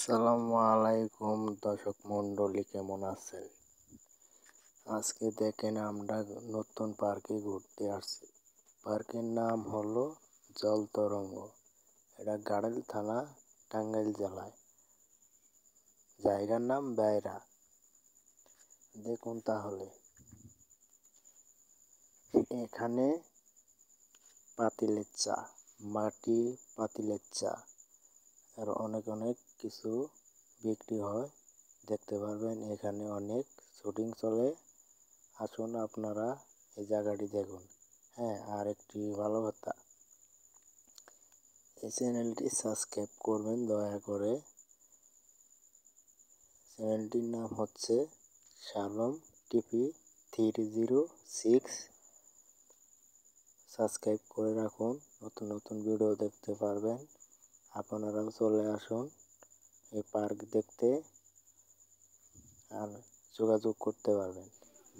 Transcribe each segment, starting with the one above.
আসসালামু আলাইকুম দর্শক মণ্ডলী, কেমন আছেন? আজকে দেখেন আমরা নতুন পার্কে ঘুরতে আসছি। পার্কের নাম হলো জল তরঙ্গ। এটা গাড়েল থানা, টাঙ্গাইল জেলায়। জায়গার নাম বেয়রা। দেখুন তাহলে এখানে পাতিলের চা, মাটি পাতিলের চা আর অনেক কিছু বিক্রি হয়, দেখতে পারবেন। এখানে অনেক শুটিং চলে। আসুন আপনারা এই জায়গাটি দেখুন। হ্যাঁ, আর একটি ভালো কথা, এই চ্যানেলটি সাবস্ক্রাইব করবেন দয়া করে। চ্যানেলটির নাম হচ্ছে শালম টিভি 306। সাবস্ক্রাইব করে রাখুন, নতুন ভিডিও দেখতে পারবেন। আপনারাও চলে আসুন এই পার্ক দেখতে, আর যোগাযোগ করতে পারবেন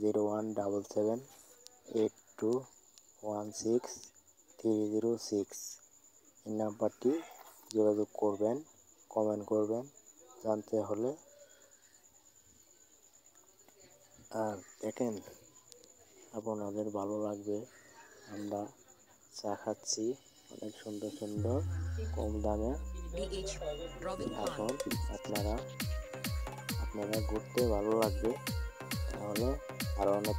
017782163006। এই নাম্বারটি যোগাযোগ করবেন, কমেন্ট করবেন জানতে হলে। আর দেখেন, আপনাদের ভালো লাগবে। আমরা চা খাচ্ছি অনেক সুন্দর কম দামে। এখন আপনারা ঘুরতে ভালো লাগবে, তাহলে আরো অনেক